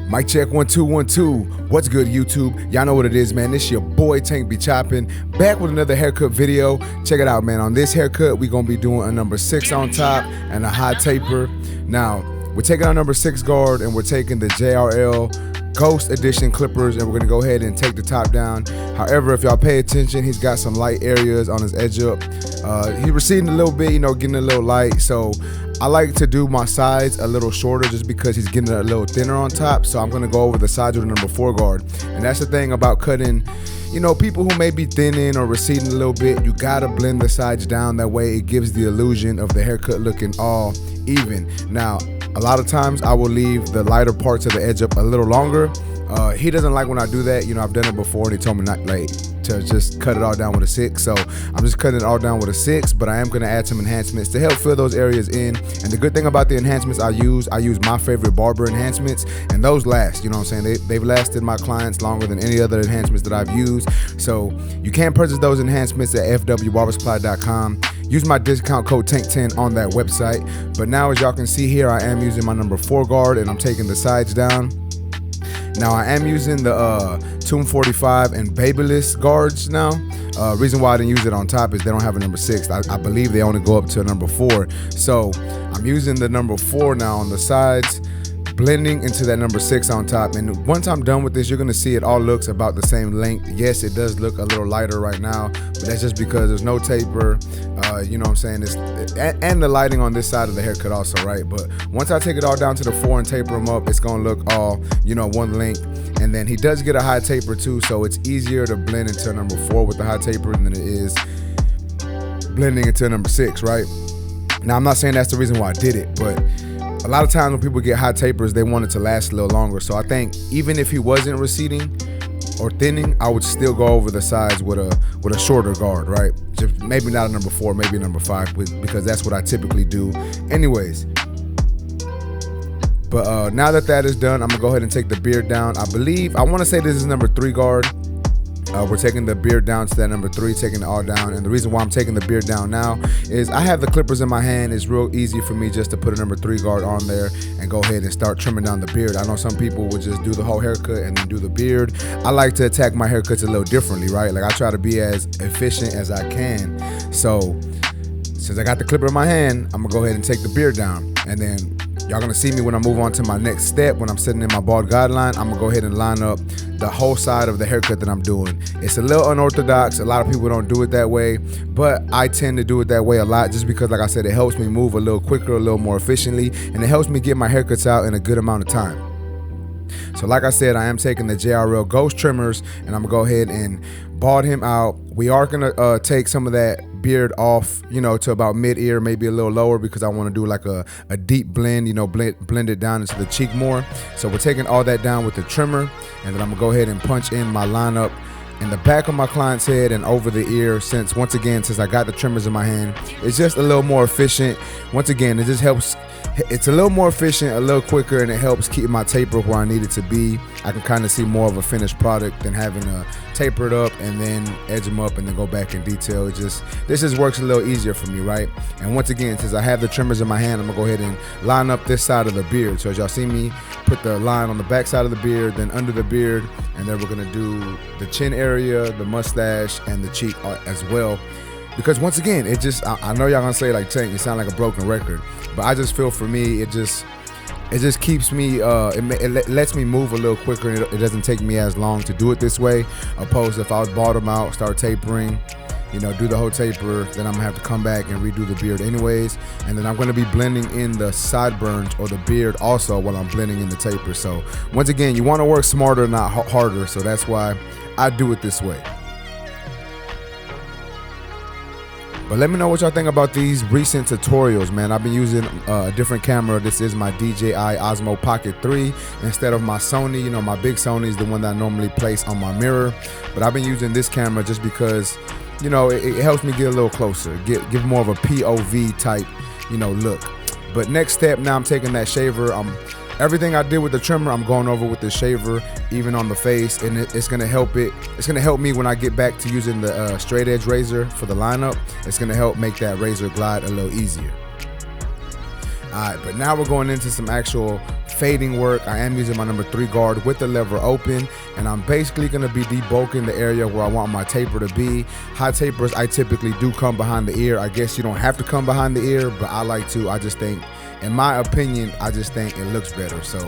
Mic check 1 2 1 2. What's good, YouTube? Y'all know what it is, man. This your boy Tank be chopping, back with another haircut video. Check it out, man. On this haircut, we gonna be doing a number 6 on top and a high taper. Now we're taking our number 6 guard and we're taking the JRL Ghost Edition clippers, and we're gonna go ahead and take the top down. However, if y'all pay attention, he's got some light areas on his edge up. He's receding a little bit, you know, getting a little light. So I like to do my sides a little shorter just because he's getting a little thinner on top. So I'm gonna go over the sides with the number 4 guard. And that's the thing about cutting, you know, people who may be thinning or receding a little bit, you gotta blend the sides down. That way it gives the illusion of the haircut looking all even. Now, a lot of times I will leave the lighter parts of the edge up a little longer. He doesn't like when I do that. You know, I've done it before and he told me not like to just cut it all down with a 6. So I'm just cutting it all down with a 6, but I am gonna add some enhancements to help fill those areas in. And the good thing about the enhancements I use my favorite barber enhancements, and those last, you know what I'm saying? They've lasted my clients longer than any other enhancements that I've used. So you can purchase those enhancements at fwbarbersupply.com. Use my discount code TANK10 on that website. But now, as y'all can see here, I am using my number 4 guard and I'm taking the sides down. Now I am using the tomb45 and Babyliss guards now. Reason why I didn't use it on top is they don't have a number 6. I believe they only go up to a number 4. So I'm using the number 4 now on the sides, blending into that number 6 on top. And once I'm done with this, you're gonna see it all looks about the same length. Yes, it does look a little lighter right now, but that's just because there's no taper. You know what I'm saying? And the lighting on this side of the haircut also, right? But once I take it all down to the 4 and taper them up, it's gonna look all, you know, one length. And then he does get a high taper too, so it's easier to blend into number 4 with the high taper than it is blending into number 6, right? Now I'm not saying that's the reason why I did it, but a lot of times when people get high tapers, they want it to last a little longer. So I think even if he wasn't receding or thinning, I would still go over the sides with a shorter guard, right? Just maybe not a number 4, maybe a number 5, because that's what I typically do anyways. But now that is done, I'm gonna go ahead and take the beard down. I want to say this is number 3 guard. We're taking the beard down to that number 3, taking it all down. And the reason why I'm taking the beard down now is I have the clippers in my hand. It's real easy for me just to put a number 3 guard on there and go ahead and start trimming down the beard. I know some people would just do the whole haircut and then do the beard. I like to attack my haircuts a little differently, right? Like I try to be as efficient as I can. So since I got the clipper in my hand, I'm gonna go ahead and take the beard down. And then y'all gonna see me when I move on to my next step. When I'm sitting in my bald guideline, I'm gonna go ahead and line up the whole side of the haircut that I'm doing. It's a little unorthodox. A lot of people don't do it that way, but I tend to do it that way a lot just because, like I said, it helps me move a little quicker, a little more efficiently, and it helps me get my haircuts out in a good amount of time. So like I said, I am taking the JRL Ghost trimmers and I'm gonna go ahead and bald him out. We are gonna take some of that beard off, you know, to about mid-ear, maybe a little lower, because I want to do like a deep blend, you know, blend it down into the cheek more. So we're taking all that down with the trimmer, and then I'm gonna go ahead and punch in my lineup in the back of my client's head and over the ear. Since I got the trimmers in my hand, it's just a little more efficient. Once again, it just helps. It's a little more efficient, a little quicker, and it helps keep my taper where I need it to be. I can kind of see more of a finished product than having to taper it up and then edge them up and then go back in detail. This just works a little easier for me, right? And once again, since I have the trimmers in my hand, I'm gonna go ahead and line up this side of the beard. So as y'all see me put the line on the back side of the beard, then under the beard, and then we're gonna do the chin area, the mustache, and the cheek as well. Because once again, it just, I know y'all gonna say like, Tank, you sound like a broken record, but I just feel for me, it just keeps me, it lets me move a little quicker, and it doesn't take me as long to do it this way, opposed to if I was bottom out, start tapering, you know, do the whole taper, then I'm gonna have to come back and redo the beard anyways, and then I'm gonna be blending in the sideburns or the beard also while I'm blending in the taper. So once again, you wanna work smarter, not harder, so that's why I do it this way. But let me know what y'all think about these recent tutorials, man. I've been using a different camera. This is my DJI Osmo Pocket 3 instead of my Sony. You know, my big Sony is the one that I normally place on my mirror. But I've been using this camera just because, you know, it helps me get a little closer, give more of a POV type, you know, look. But next step, now I'm taking that shaver. Everything I did with the trimmer, I'm going over with the shaver, even on the face, and it's gonna help it. It's gonna help me when I get back to using the straight edge razor for the lineup. It's gonna help make that razor glide a little easier. Alright, but now we're going into some actual fading work. I am using my number 3 guard with the lever open, and I'm basically going to be debulking the area where I want my taper to be. High tapers, I typically do come behind the ear. I guess you don't have to come behind the ear, but I like to. I just think, in my opinion, I just think it looks better. So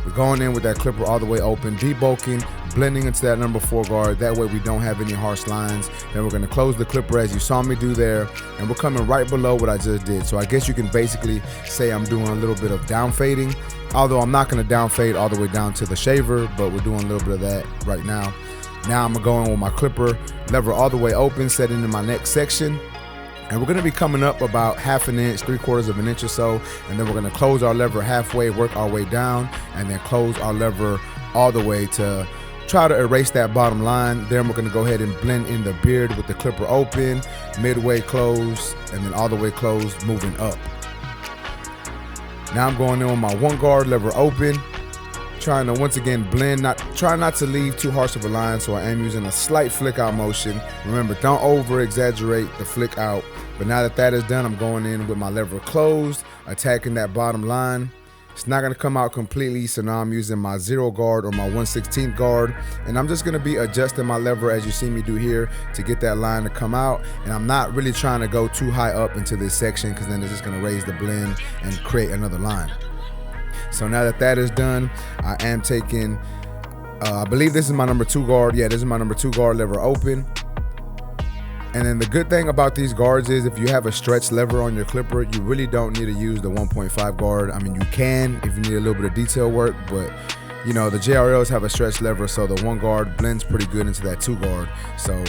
we're going in with that clipper all the way open, debulking, blending into that number 4 guard. That way we don't have any harsh lines. Then we're going to close the clipper as you saw me do there, and we're coming right below what I just did. So I guess you can basically say I'm doing a little bit of down fading, although I'm not going to down fade all the way down to the shaver, but we're doing a little bit of that right now. Now I'm going to go in with my clipper lever all the way open, setting in my next section. And we're going to be coming up about 1/2 inch, 3/4 of an inch or so, and then we're going to close our lever halfway, work our way down, and then close our lever all the way to try to erase that bottom line. Then we're going to go ahead and blend in the beard with the clipper open, midway closed, and then all the way closed, moving up. Now I'm going in with my 1 guard lever open, trying to once again blend, try not to leave too harsh of a line, so I am using a slight flick out motion. Remember, don't over exaggerate the flick out. But now that that is done, I'm going in with my lever closed, attacking that bottom line. It's not going to come out completely, so now I'm using my 0 guard or my 1/16 guard, and I'm just going to be adjusting my lever as you see me do here to get that line to come out. And I'm not really trying to go too high up into this section, because then it's just going to raise the blend and create another line. So now that that is done, I am taking, I believe this is my number 2 guard. Yeah, this is my number 2 guard lever open. And then the good thing about these guards is if you have a stretch lever on your clipper, you really don't need to use the 1.5 guard. I mean, you can if you need a little bit of detail work, but you know, the JRLs have a stretch lever, so the 1 guard blends pretty good into that 2 guard. So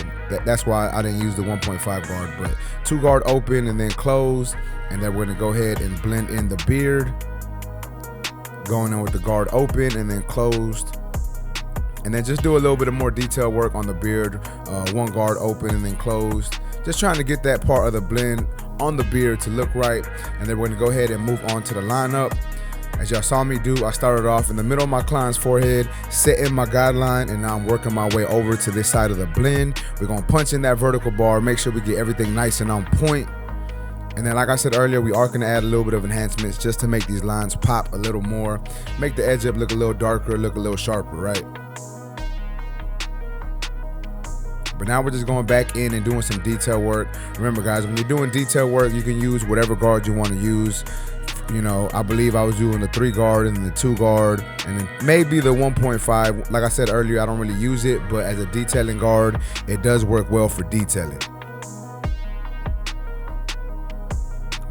that's why I didn't use the 1.5 guard, but 2 guard open and then closed. And then we're gonna go ahead and blend in the beard, going in with the guard open and then closed. And then just do a little bit of more detail work on the beard, 1 guard open and then closed. Just trying to get that part of the blend on the beard to look right. And then we're gonna go ahead and move on to the lineup. As y'all saw me do, I started off in the middle of my client's forehead, setting my guideline, and now I'm working my way over to this side of the blend. We're gonna punch in that vertical bar, make sure we get everything nice and on point. And then, like I said earlier, we are going to add a little bit of enhancements just to make these lines pop a little more, make the edge up look a little darker, look a little sharper, right? But now we're just going back in and doing some detail work. Remember, guys, when you're doing detail work, you can use whatever guard you want to use. You know, I believe I was doing the 3 guard and the 2 guard, and then maybe the 1.5. Like I said earlier, I don't really use it, but as a detailing guard, it does work well for detailing.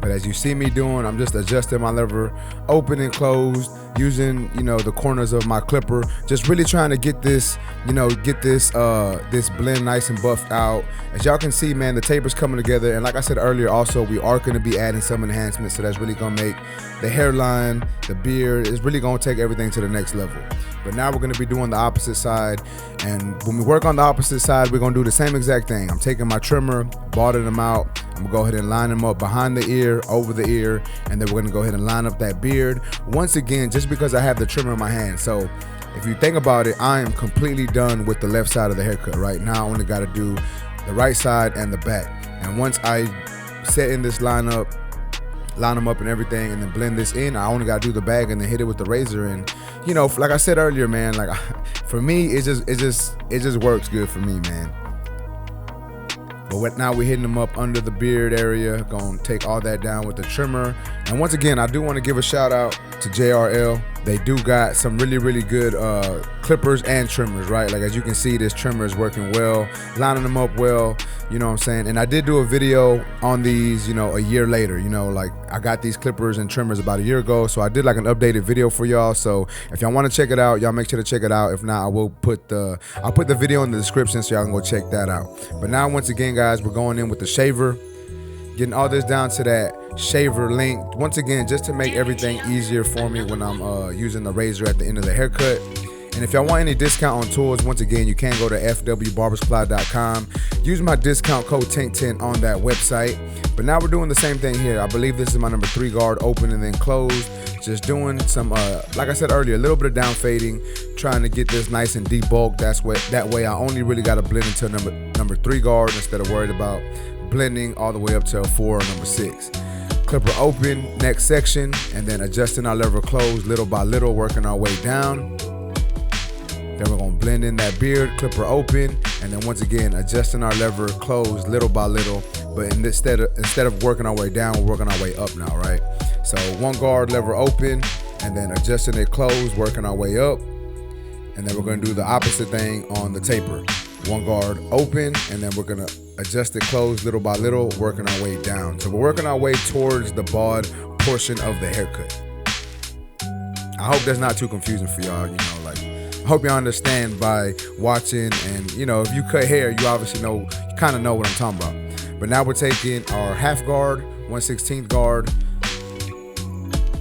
But as you see me doing, I'm just adjusting my lever open and closed, using, you know, the corners of my clipper, just really trying to get this, you know, this blend nice and buffed out. As y'all can see, man, the taper's coming together. And like I said earlier, also, we are going to be adding some enhancements. So that's really going to make the hairline, the beard, is really going to take everything to the next level. But now we're going to be doing the opposite side. And when we work on the opposite side, we're going to do the same exact thing. I'm taking my trimmer, balding them out. I'm gonna go ahead and line them up behind the ear, over the ear, and then we're gonna go ahead and line up that beard. Once again, just because I have the trimmer in my hand. So if you think about it, I am completely done with the left side of the haircut. Right now, I only gotta do the right side and the back. And once I set in this lineup, line them up and everything, and then blend this in, I only gotta do the bag and then hit it with the razor. And you know, like I said earlier, man, like for me, it just works good for me, man. But now we're hitting them up under the beard area, gonna take all that down with the trimmer. And once again, I do want to give a shout out to JRL. They do got some really good clippers and trimmers, right? Like as you can see, this trimmer is working well, lining them up well, you know what I'm saying? And I did do a video on these, you know, a year later, you know, like I got these clippers and trimmers about a year ago. So I did like an updated video for y'all. So if y'all want to check it out, y'all make sure to check it out. If not, I'll put the video in the description so y'all can go check that out. But now, once again, guys, we're going in with the shaver, getting all this down to that shaver length. Once again, just to make everything easier for me when I'm using the razor at the end of the haircut. And if y'all want any discount on tools, once again, you can go to fwbarbersupply.com. Use my discount code TANK10 on that website. But now we're doing the same thing here. I believe this is my number 3 guard, open and then closed. Just doing some, like I said earlier, a little bit of down fading, trying to get this nice and deep bulk. That way I only really got to blend into number 3 guard instead of worried about blending all the way up to a 4 or number 6. clipper open, next section, and then adjusting our lever closed little by little, working our way down. Then we're gonna blend in that beard, clipper open, and then once again, adjusting our lever closed little by little, but instead of working our way down, we're working our way up now, right? So one guard, lever open, and then adjusting it closed, working our way up. And then we're gonna do the opposite thing on the taper. One guard open, and then we're gonna adjust it closed little by little, working our way down. So we're working our way towards the bald portion of the haircut. I hope that's not too confusing for y'all, you know, like, I hope y'all understand by watching, and you know, if you cut hair, you obviously know, you kind of know what I'm talking about. But now we're taking our half guard, 1/16 guard,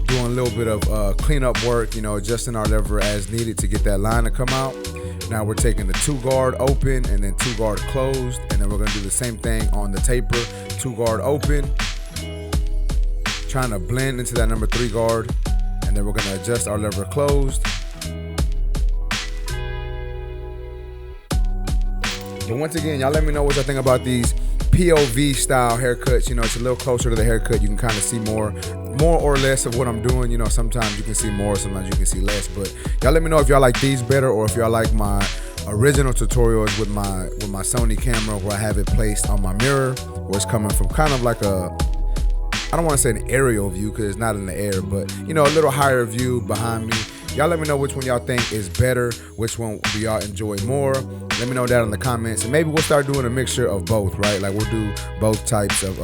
doing a little bit of cleanup work, you know, adjusting our lever as needed to get that line to come out. Now we're taking the 2 guard open and then 2 guard closed, and then we're gonna do the same thing on the taper, 2 guard open, trying to blend into that number 3 guard, and then we're gonna adjust our lever closed. But once again, y'all let me know what y'all think about these POV style haircuts. You know, it's a little closer to the haircut. You can kind of see more or less of what I'm doing. You know, sometimes you can see more, sometimes you can see less. But y'all let me know if y'all like these better, or if y'all like my original tutorials with my Sony camera, where I have it placed on my mirror, where it's coming from kind of like a, I don't want to say an aerial view because it's not in the air, but you know, a little higher view behind me. Y'all let me know which one y'all think is better, which one do y'all enjoy more. Let me know that in the comments, and maybe we'll start doing a mixture of both, right? Like we'll do both types of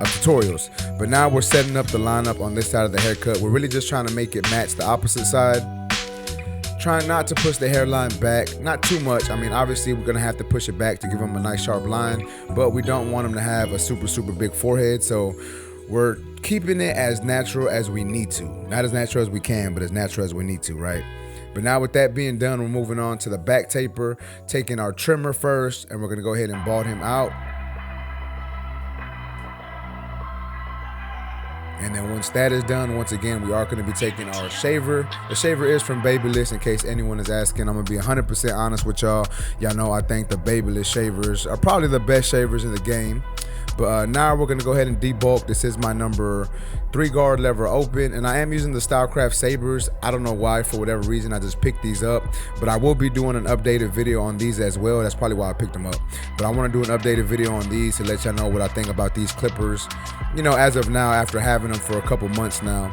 tutorials. But now we're setting up the lineup on this side of the haircut. We're really just trying to make it match the opposite side. Trying not to push the hairline back, not too much. I mean, obviously we're gonna have to push it back to give him a nice sharp line, but we don't want him to have a super big forehead. So we're keeping it as natural as we need to. Not as natural as we can, but as natural as we need to, right? But now with that being done, we're moving on to the back taper, taking our trimmer first, and we're gonna go ahead and bald him out. And then once that is done, once again, we are gonna be taking our shaver. The shaver is from Babyliss, in case anyone is asking. I'm gonna be 100% honest with y'all. Y'all know I think the Babyliss shavers are probably the best shavers in the game. But now we're gonna go ahead and debulk. This is my number 3 guard, lever open, and I am using the Stylecraft sabers. I don't know why, for whatever reason, I just picked these up. But I will be doing an updated video on these as well. That's probably why I picked them up. But I wanna do an updated video on these to let y'all know what I think about these clippers, you know, as of now, after having them for a couple months now.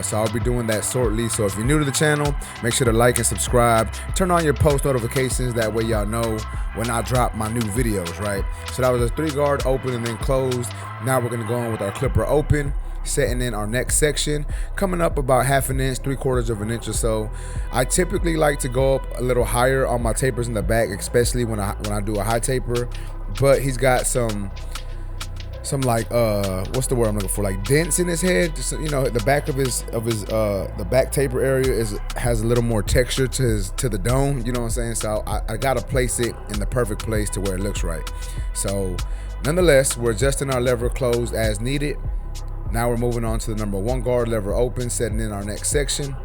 So I'll be doing that shortly. So if you're new to the channel, make sure to like and subscribe. Turn on your post notifications. That way y'all know when I drop my new videos, right? So that was a 3 guard open and then closed. Now we're gonna go on with our clipper open, setting in our next section, coming up about 1/2 inch, 3/4 of an inch or so. I typically like to go up a little higher on my tapers in the back, especially when I do a high taper. But he's got some like what's the word I'm looking for, like dents in his head. Just, you know, the back of his the back taper area has a little more texture to the dome, you know what I'm saying? So I gotta place it in the perfect place to where it looks right. So nonetheless, we're adjusting our lever closed as needed. Now we're moving on to the number 1 guard, lever open, setting in our next section,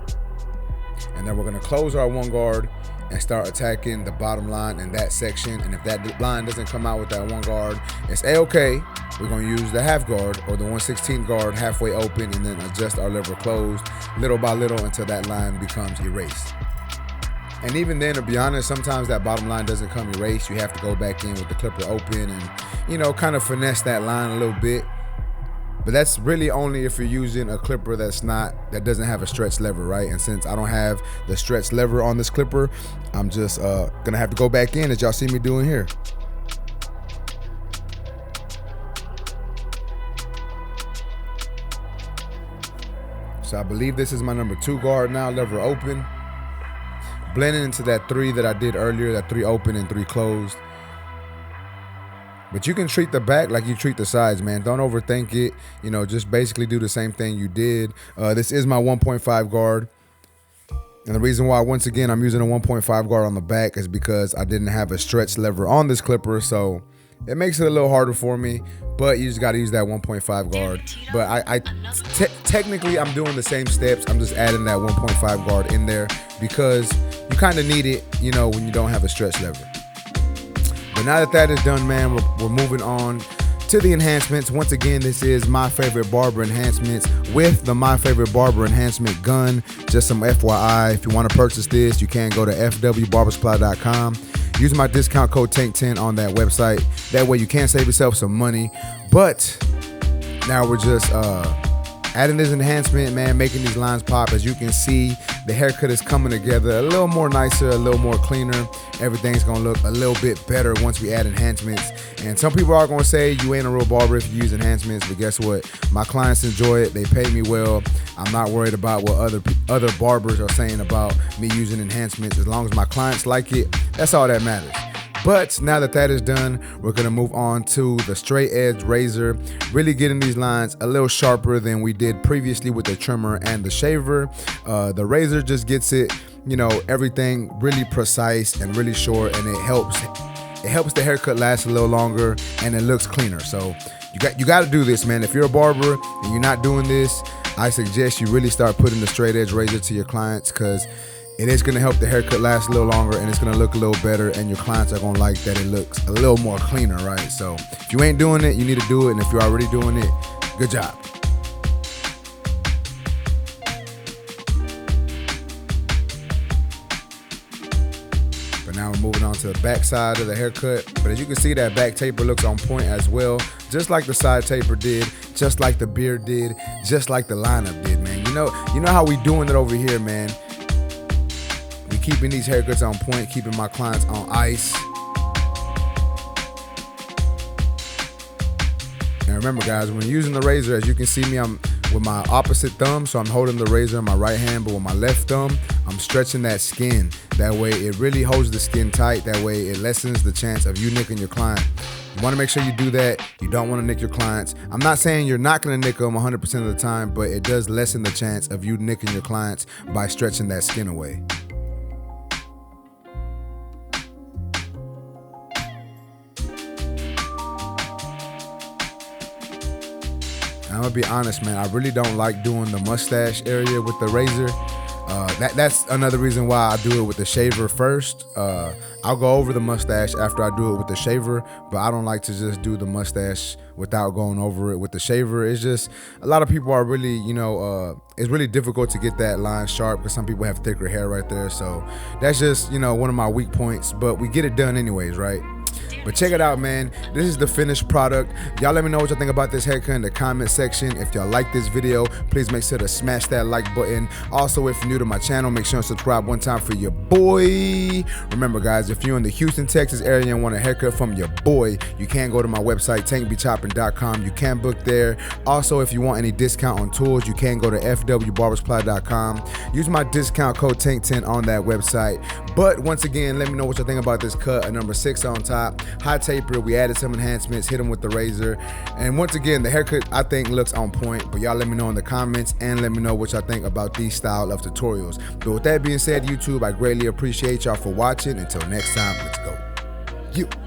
and then we're gonna close our 1 guard and start attacking the bottom line in that section. And if that line doesn't come out with that 1 guard, it's a-okay. We're gonna use the half guard or the 1/16 guard halfway open, and then adjust our lever closed little by little until that line becomes erased. And even then, to be honest, sometimes that bottom line doesn't come erased. You have to go back in with the clipper open and, you know, kind of finesse that line a little bit. But that's really only if you're using a clipper that doesn't have a stretch lever, right? And since I don't have the stretch lever on this clipper, I'm just gonna have to go back in, as y'all see me doing here. So I believe this is my number 2 guard now, lever open. Blending into that 3 that I did earlier, that 3 open and 3 closed. But you can treat the back like you treat the sides, man. Don't overthink it. You know, just basically do the same thing you did. This is my 1.5 guard. And the reason why, once again, I'm using a 1.5 guard on the back is because I didn't have a stretch lever on this clipper. So it makes it a little harder for me, but you just got to use that 1.5 guard. But technically, I'm doing the same steps. I'm just adding that 1.5 guard in there because you kind of need it, you know, when you don't have a stretch lever. But now that that is done, man, we're moving on to the enhancements. Once again, this is My Favorite Barber Enhancements with the My Favorite Barber Enhancement gun. Just some FYI, if you want to purchase this, you can go to fwbarbersupply.com. Use my discount code TANK10 on that website. That way you can save yourself some money. But now we're just adding this enhancement, man, making these lines pop. As you can see, the haircut is coming together a little more nicer, a little more cleaner. Everything's gonna look a little bit better once we add enhancements. And some people are gonna say you ain't a real barber if you use enhancements, but guess what? My clients enjoy it. They pay me well. I'm not worried about what other barbers are saying about me using enhancements. As long as my clients like it, that's all that matters. But now that that is done, we're gonna move on to the straight edge razor, really getting these lines a little sharper than we did previously with the trimmer and the shaver. The razor just gets it, you know, everything really precise and really short, and it helps the haircut last a little longer and it looks cleaner. So you got to do this, man. If you're a barber and you're not doing this, I suggest you really start putting the straight edge razor to your clients, because it is going to help the haircut last a little longer and it's going to look a little better, and your clients are going to like that it looks a little more cleaner, right? So if you ain't doing it, you need to do it, and if you're already doing it, good job. But now we're moving on to the back side of the haircut. But as you can see, that back taper looks on point as well, just like the side taper did, just like the beard did, just like the lineup did, man. You know how we doing it over here, man. Keeping these haircuts on point, keeping my clients on ice. And remember, guys, when using the razor, as you can see me, I'm with my opposite thumb, so I'm holding the razor in my right hand, but with my left thumb, I'm stretching that skin. That way, it really holds the skin tight. That way, it lessens the chance of you nicking your client. You want to make sure you do that. You don't want to nick your clients. I'm not saying you're not going to nick them 100% of the time, but it does lessen the chance of you nicking your clients by stretching that skin away. I'm gonna be honest, man, I really don't like doing the mustache area with the razor. That's another reason why I do it with the shaver first. I'll go over the mustache after I do it with the shaver, but I don't like to just do the mustache without going over it with the shaver. It's just, a lot of people are really, it's really difficult to get that line sharp because some people have thicker hair right there. So that's just, one of my weak points, but we get it done anyways, right? But check it out, man. This is the finished product. Y'all let me know what y'all think about this haircut in the comment section. If y'all like this video, please make sure to smash that like button. Also, if you're new to my channel, make sure to subscribe one time for your boy. Remember, guys, if you're in the Houston, Texas area and want a haircut from your boy, you can go to my website, tankbchopping.com. You can book there. Also, if you want any discount on tools, you can go to fwbarbersupply.com. Use my discount code TANK10 on that website. But once again, let me know what y'all think about this cut, a number 6 on top. High taper, we added some enhancements, hit them with the razor. And once again, the haircut I think looks on point, but y'all let me know in the comments and let me know what y'all think about these style of tutorials. But with that being said, YouTube, I greatly appreciate y'all for watching. Until next time, let's go. You.